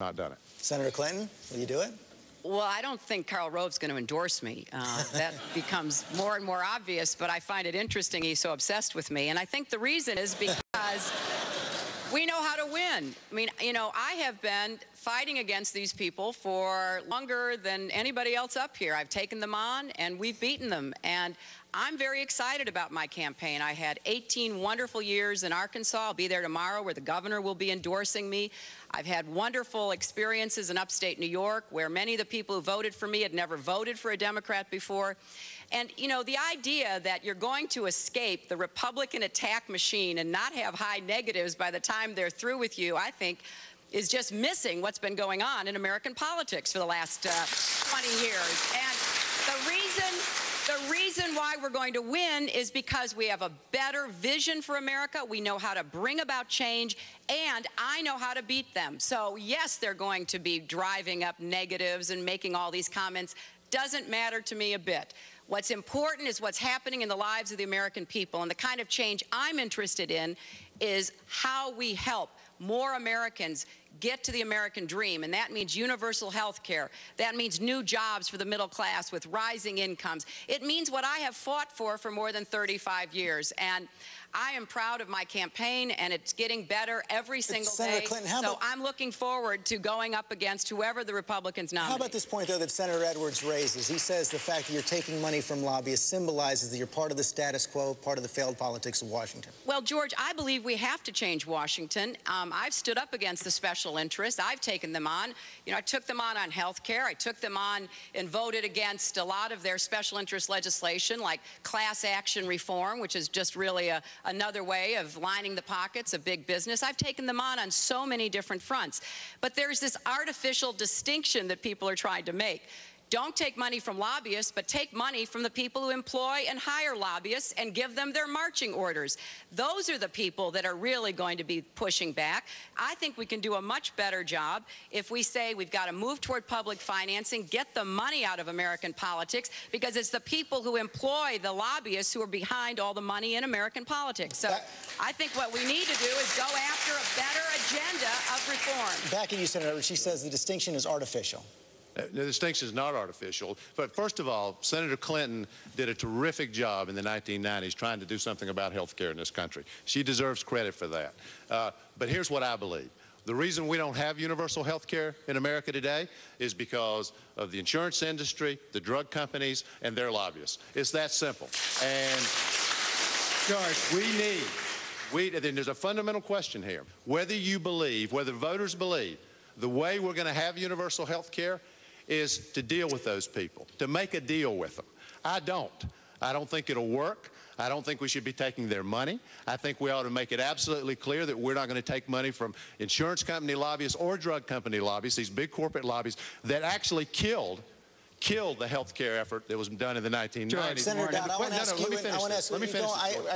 not done it. Senator Clinton, will you do it? Well, I don't think Karl Rove's going to endorse me. That becomes more and more obvious, but I find it interesting he's so obsessed with me. And I think the reason is because we know how to win. I mean, you know, I have been fighting against these people for longer than anybody else up here. I've taken them on, and we've beaten them. And I'm very excited about my campaign. I had 18 wonderful years in Arkansas. I'll be there tomorrow where the governor will be endorsing me. I've had wonderful experiences in upstate New York where many of the people who voted for me had never voted for a Democrat before. And, you know, the idea that you're going to escape the Republican attack machine and not have high negatives by the time they're through with you, I think, is just missing what's been going on in American politics for the last 20 years. And the reason why we're going to win is because we have a better vision for America. We know how to bring about change, and I know how to beat them. So, yes, they're going to be driving up negatives and making all these comments. Doesn't matter to me a bit. What's important is what's happening in the lives of the American people, and the kind of change I'm interested in is how we help more Americans get to the American dream, and that means universal health care. That means new jobs for the middle class with rising incomes. It means what I have fought for more than 35 years, and I am proud of my campaign, and it's getting better every single day. Clinton, so I'm looking forward to going up against whoever the Republicans nominate. How about this point, though, that Senator Edwards raises? He says the fact that you're taking money from lobbyists symbolizes that you're part of the status quo, part of the failed politics of Washington. Well, George, I believe we have to change Washington. I've stood up against the special interests. I've taken them on. You know, I took them on health care. I took them on and voted against a lot of their special interest legislation, like class action reform, which is just really another way of lining the pockets of big business. I've taken them on so many different fronts. But there's this artificial distinction that people are trying to make. Don't take money from lobbyists, but take money from the people who employ and hire lobbyists and give them their marching orders. Those are the people that are really going to be pushing back. I think we can do a much better job if we say we've got to move toward public financing, get the money out of American politics, because it's the people who employ the lobbyists who are behind all the money in American politics. So I think what we need to do is go after a better agenda of reform. Back at you, Senator. She says the distinction is artificial. The distinction is not artificial. But first of all, Senator Clinton did a terrific job in the 1990s trying to do something about health care in this country. She deserves credit for that. But here's what I believe. The reason we don't have universal health care in America today is because of the insurance industry, the drug companies, and their lobbyists. It's that simple. And, George, then there's a fundamental question here. Whether voters believe the way we're going to have universal health care is to deal with those people, to make a deal with them. I don't think it'll work. I don't think we should be taking their money. I think we ought to make it absolutely clear that we're not going to take money from insurance company lobbyists or drug company lobbyists, these big corporate lobbies that actually killed the health care effort that was done in the 1990s. George, Senator Dodd, I want to ask you, let me finish this.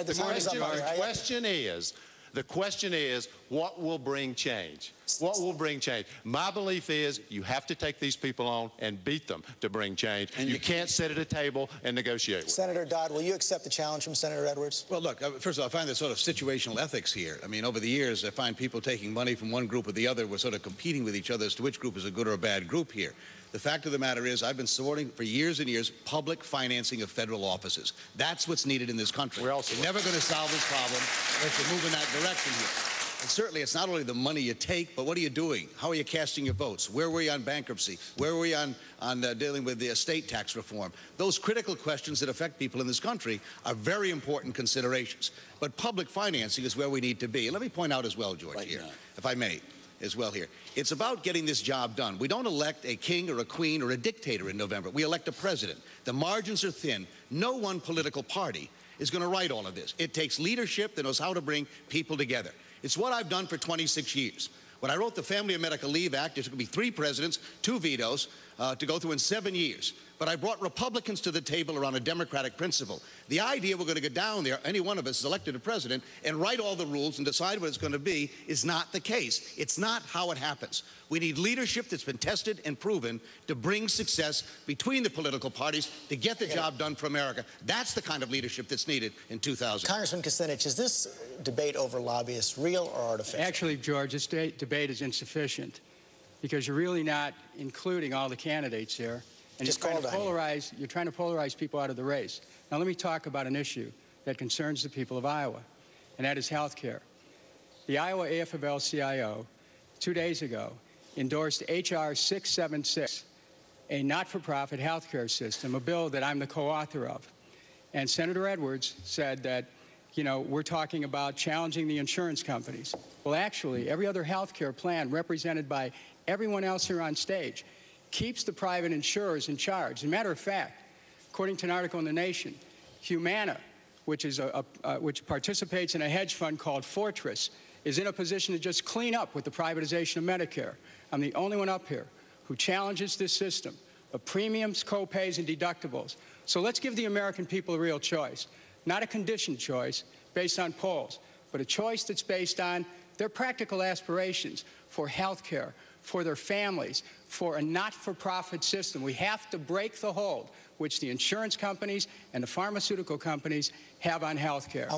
The question is, what will bring change? What will bring change? My belief is you have to take these people on and beat them to bring change. And you can't sit at a table and negotiate with them. Senator Dodd, will you accept the challenge from Senator Edwards? Well, look, first of all, I find this sort of situational ethics here. I mean, over the years, I find people taking money from one group or the other. We're sort of competing with each other as to which group is a good or a bad group here. The fact of the matter is I've been supporting for years and years public financing of federal offices. That's what's needed in this country. We're never going to solve this problem unless we move in that direction here. And certainly it's not only the money you take, but what are you doing? How are you casting your votes? Where were you on bankruptcy? Where were you on dealing with the estate tax reform? Those critical questions that affect people in this country are very important considerations. But public financing is where we need to be. And let me point out as well, George, here, if I may, as well here. It's about getting this job done. We don't elect a king or a queen or a dictator in November. We elect a president. The margins are thin. No one political party is going to write all of this. It takes leadership that knows how to bring people together. It's what I've done for 26 years. When I wrote the Family and Medical Leave Act, there's going to be 3 presidents, 2 vetoes to go through in 7 years. But I brought Republicans to the table around a democratic principle. The idea we're going to go down there, any one of us is elected a president, and write all the rules and decide what it's going to be is not the case. It's not how it happens. We need leadership that's been tested and proven to bring success between the political parties to get the job done for America. That's the kind of leadership that's needed in 2000. Congressman Kucinich, is this debate over lobbyists real or artificial? Actually, George, this debate is insufficient. because you're really not including all the candidates here. And Just you're called on you. you're trying to polarize people out of the race. Now, let me talk about an issue that concerns the people of Iowa, and that is health care. The Iowa AFL-CIO, 2 days ago, endorsed H.R. 676, a not-for-profit health care system, a bill that I'm the co-author of. And Senator Edwards said that, you know, we're talking about challenging the insurance companies. Well, actually, every other health care plan represented by everyone else here on stage keeps the private insurers in charge. As a matter of fact, according to an article in The Nation, Humana, which participates in a hedge fund called Fortress, is in a position to just clean up with the privatization of Medicare. I'm the only one up here who challenges this system of premiums, co-pays, and deductibles. So let's give the American people a real choice, not a conditioned choice based on polls, but a choice that's based on their practical aspirations for health care, for their families, for a not-for-profit system. We have to break the hold which the insurance companies and the pharmaceutical companies have on health care.